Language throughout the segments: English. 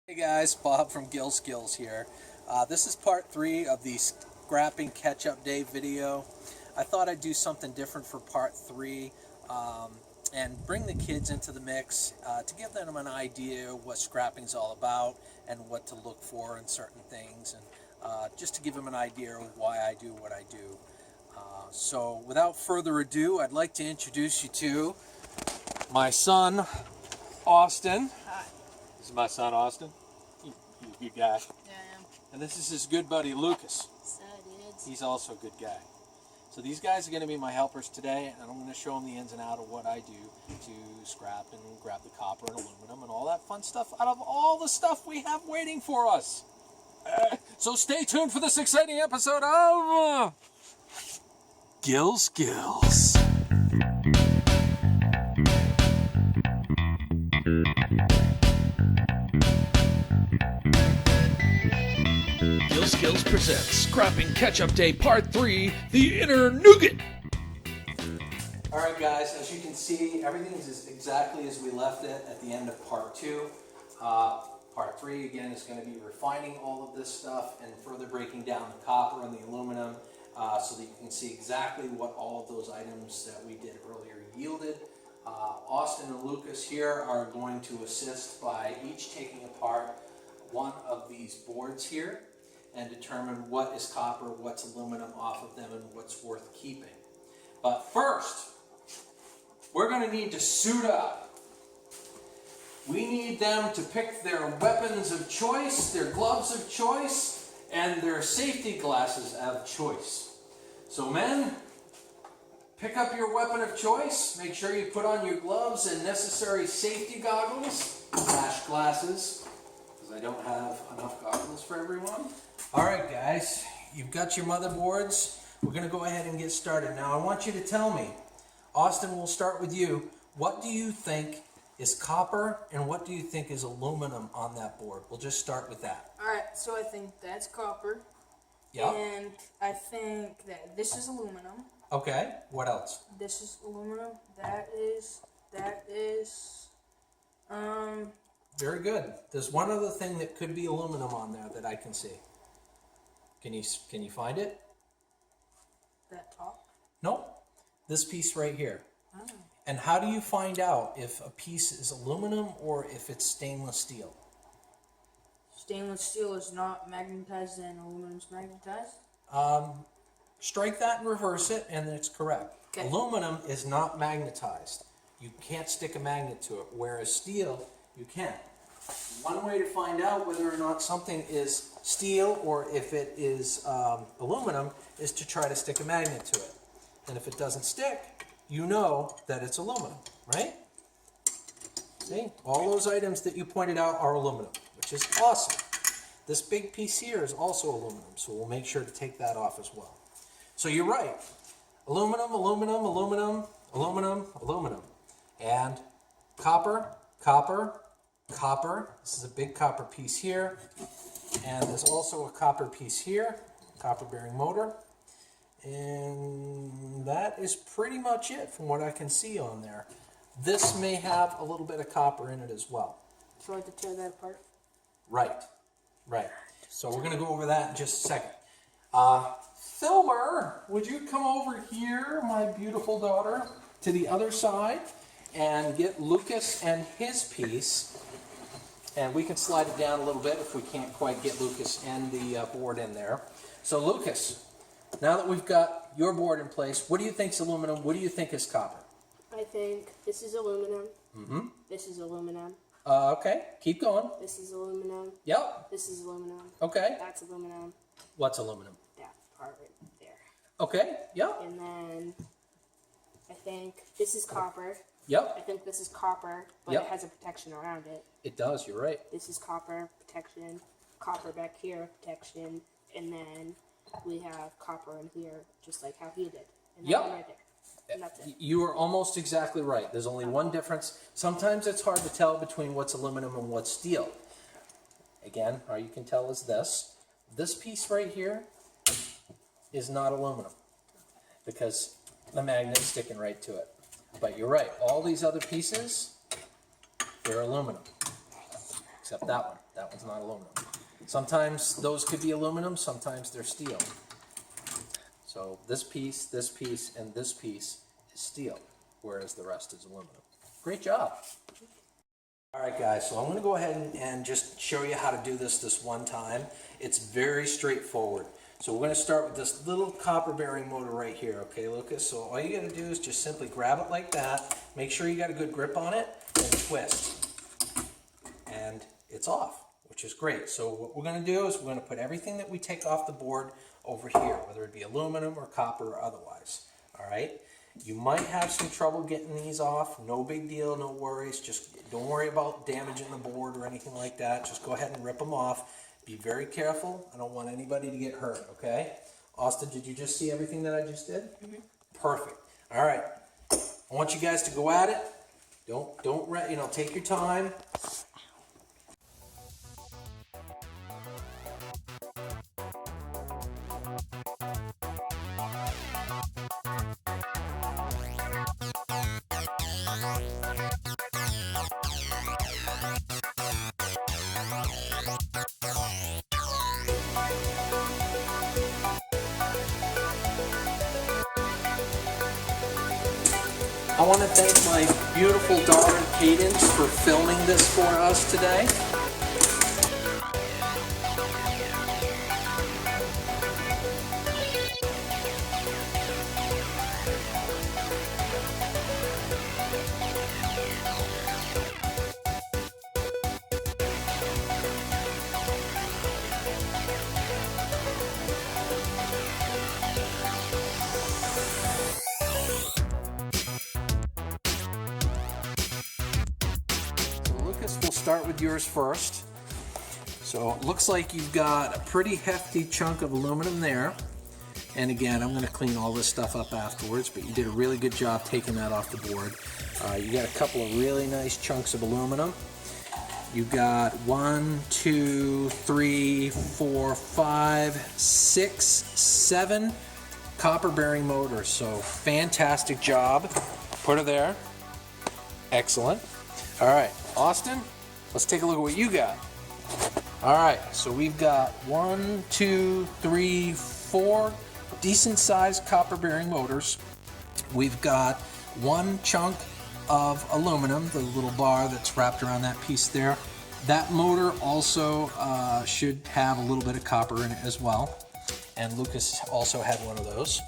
Hey guys, Bob from Skillz here. This is part 3 of the scrapping catch-up day video. I thought I'd do something different for part 3 and bring the kids into the mix to give them an idea what scrapping is all about and what to look for in certain things, and just to give them an idea of why I do what I do. So without further ado, I'd like to introduce you to my son, Austin. Hi. This is my son, Austin. He's a good guy. Yeah, I am. And this is his good buddy, Lucas. He's also a good guy. So these guys are going to be my helpers today, and I'm going to show them the ins and outs of what I do to scrap and grab the copper and aluminum and all that fun stuff out of all the stuff we have waiting for us. So stay tuned for this exciting episode of Skillz. Skillz presents Scrapping Catch-Up Day Part 3, The Inner Nouget. Alright guys, as you can see, everything is exactly as we left it at the end of Part 2. Part 3 again is going to be refining all of this stuff and further breaking down the copper and the aluminum so that you can see exactly what all of those items that we did earlier yielded. Austin and Lucas here are going to assist by each taking apart one of these boards here and determine what is copper, what's aluminum off of them, and what's worth keeping. But first, we're going to need to suit up. We need them to pick their weapons of choice, their gloves of choice, and their safety glasses of choice. So men, pick up your weapon of choice. Make sure you put on your gloves and necessary safety goggles, glasses, because I don't have enough goggles for everyone. Alright guys, you've got your motherboards. We're going to go ahead and get started. Now I want you to tell me, Austin, we'll start with you. What do you think is copper and what do you think is aluminum on that board? We'll just start with that. Alright, so I think that's copper. Yeah. And I think that this is aluminum. Okay, what else? This is aluminum. That is, Very good. There's one other thing that could be aluminum on there that I can see. Can you find it? that top. Nope. This piece right here. Oh. And how do you find out if a piece is aluminum or if it's stainless steel? Stainless steel is not magnetized and aluminum is magnetized. Strike that and reverse it, and it's correct. Okay. Aluminum is not magnetized. You can't stick a magnet to it, whereas steel, you can. One way to find out whether or not something is steel or if it is aluminum is to try to stick a magnet to it. And if it doesn't stick, you know that it's aluminum, right? See, all those items that you pointed out are aluminum, which is awesome. This big piece here is also aluminum, so we'll make sure to take that off as well. So you're right. Aluminum, aluminum, aluminum, aluminum, aluminum. And copper, copper, copper. This is a big copper piece here. And there's also a copper piece here, copper bearing motor. And that is pretty much it from what I can see on there. This may have a little bit of copper in it as well. So I have to tear that apart? Right, right. So we're going to go over that in just a second. Filmer, would you come over here, my beautiful daughter, to the other side and get Lucas and his piece. And we can slide it down a little bit if we can't quite get Lucas and the board in there. So Lucas, now that we've got your board in place, what do you think is aluminum? What do you think is copper? I think this is aluminum. Mm-hmm. This is aluminum. Okay, keep going. This is aluminum. Yep. This is aluminum. Okay. That's aluminum. What's aluminum? That part right there. Okay, yep. And then I think this is copper. Yep. I think this is copper, but Yep. it has a protection around it. It does, you're right. This is copper, protection. Copper back here, protection. And then we have copper in here, just like how he did. And that Yep. one right there. And that's it. You are almost exactly right. There's only one difference. Sometimes it's hard to tell between what's aluminum and what's steel. Again, how you can tell is this. This piece right here is not aluminum because the magnet's sticking right to it. But you're right. All these other pieces, they're aluminum. except that one's not aluminum. Sometimes those could be aluminum, sometimes they're steel. So this piece, and this piece is steel, whereas the rest is aluminum. Great job. All right, guys, so I'm going to go ahead and just show you how to do this one time. It's very straightforward. So we're going to start with this little copper bearing motor right here, okay, Lucas? So all you got to do is just simply grab it like that, make sure you got a good grip on it, and twist. And it's off, which is great. So what we're going to do is we're going to put everything that we take off the board over here, whether it be aluminum or copper or otherwise, all right? You might have some trouble getting these off. No big deal, no worries. Just don't worry about damaging the board or anything like that. Just go ahead and rip them off. Be very careful. I don't want anybody to get hurt, okay? Austin, did you just see everything that I just did? Mm-hmm. Perfect. All right. I want you guys to go at it. Don't take your time. I want to thank my beautiful daughter Cadence for filming this for us today. We'll start with yours first. So it looks like you've got a pretty hefty chunk of aluminum there. And again, I'm going to clean all this stuff up afterwards, but you did a really good job taking that off the board. You got a couple of really nice chunks of aluminum. You've got 1, 2, 3, 4, 5, 6, 7 copper bearing motors. So fantastic job. Put her there. Excellent. All right, Austin, let's take a look at what you got. All right, so we've got 1, 2, 3, 4 decent sized copper bearing motors. We've got one chunk of aluminum, the little bar that's wrapped around that piece there. That motor also should have a little bit of copper in it as well. And Lucas also had one of those.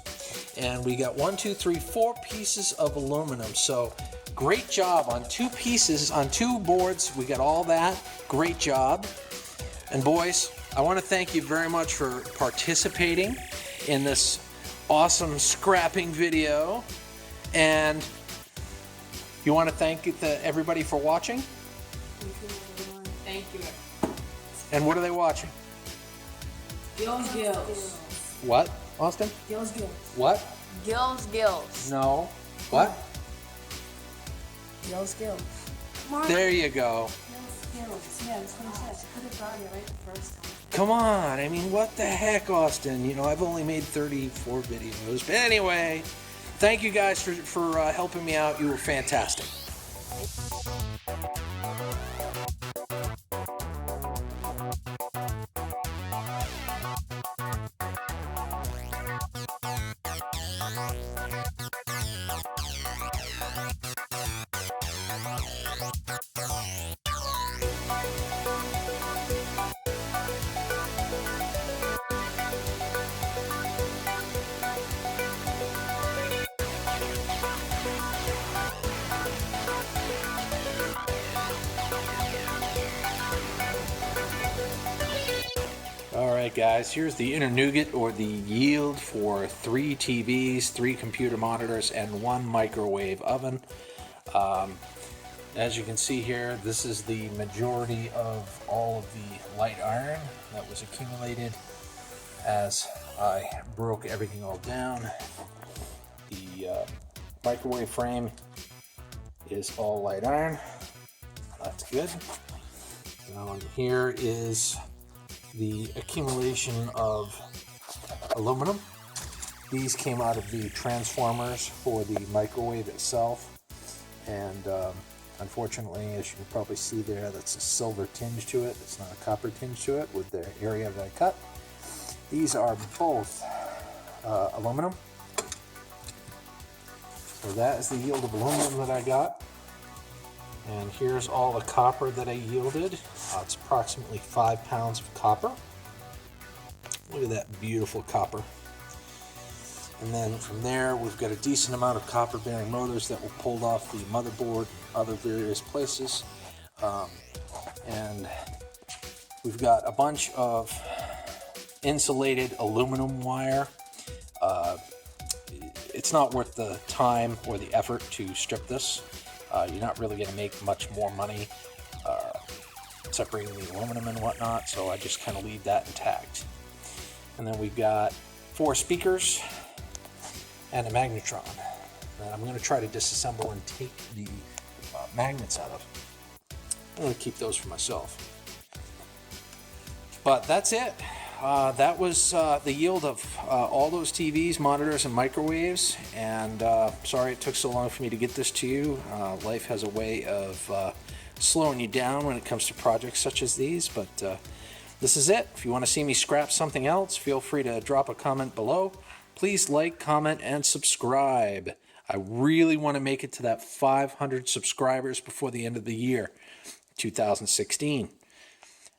And we got 1, 2, 3, 4 pieces of aluminum. So great job on 2 pieces, on 2 boards. We got all that. Great job. And boys, I want to thank you very much for participating in this awesome scrapping video. And you want to thank everybody for watching? Thank you. And what are they watching? Skillz. What, Austin? Skillz. What? Skillz. No. What? Skillz. There you go. Skillz. Yeah, that's what I said. I could have got it right the first time. Come on. I mean, what the heck, Austin? You know, I've only made 34 videos. But anyway, thank you guys for helping me out. You were fantastic. Alright guys, here's the inner Nouget, or the yield, for 3 TVs, 3 computer monitors, and 1 microwave oven. As you can see here, this is the majority of all of the light iron that was accumulated as I broke everything all down. The microwave frame is all light iron. That's good. Now here is the accumulation of aluminum. These came out of the transformers for the microwave itself, and Unfortunately, as you can probably see there, that's a silver tinge to it. It's not a copper tinge to it with the area that I cut. These are both aluminum. So that is the yield of aluminum that I got. And here's all the copper that I yielded. It's approximately 5 pounds of copper. Look at that beautiful copper. And then from there, we've got a decent amount of copper bearing motors that were pulled off the motherboard, other various places. And we've got a bunch of insulated aluminum wire. It's not worth the time or the effort to strip this. You're not really going to make much more money separating the aluminum and whatnot, so I just kind of leave that intact. And then we've got 4 speakers and a magnetron that I'm going to try to disassemble and take the magnets out of. I'm going to keep those for myself. But that's it. That was the yield of all those TVs, monitors, and microwaves. And sorry it took so long for me to get this to you. Life has a way of slowing you down when it comes to projects such as these. But this is it. If you want to see me scrap something else, feel free to drop a comment below. Please like, comment, and subscribe. I really want to make it to that 500 subscribers before the end of the year, 2016.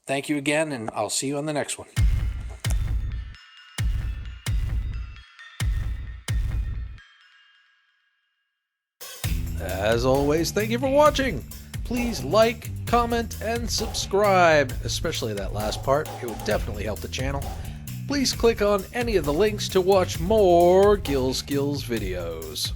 Thank you again, and I'll see you on the next one. As always, thank you for watching. Please like, comment, and subscribe, especially that last part. It would definitely help the channel. Please click on any of the links to watch more Skillz videos.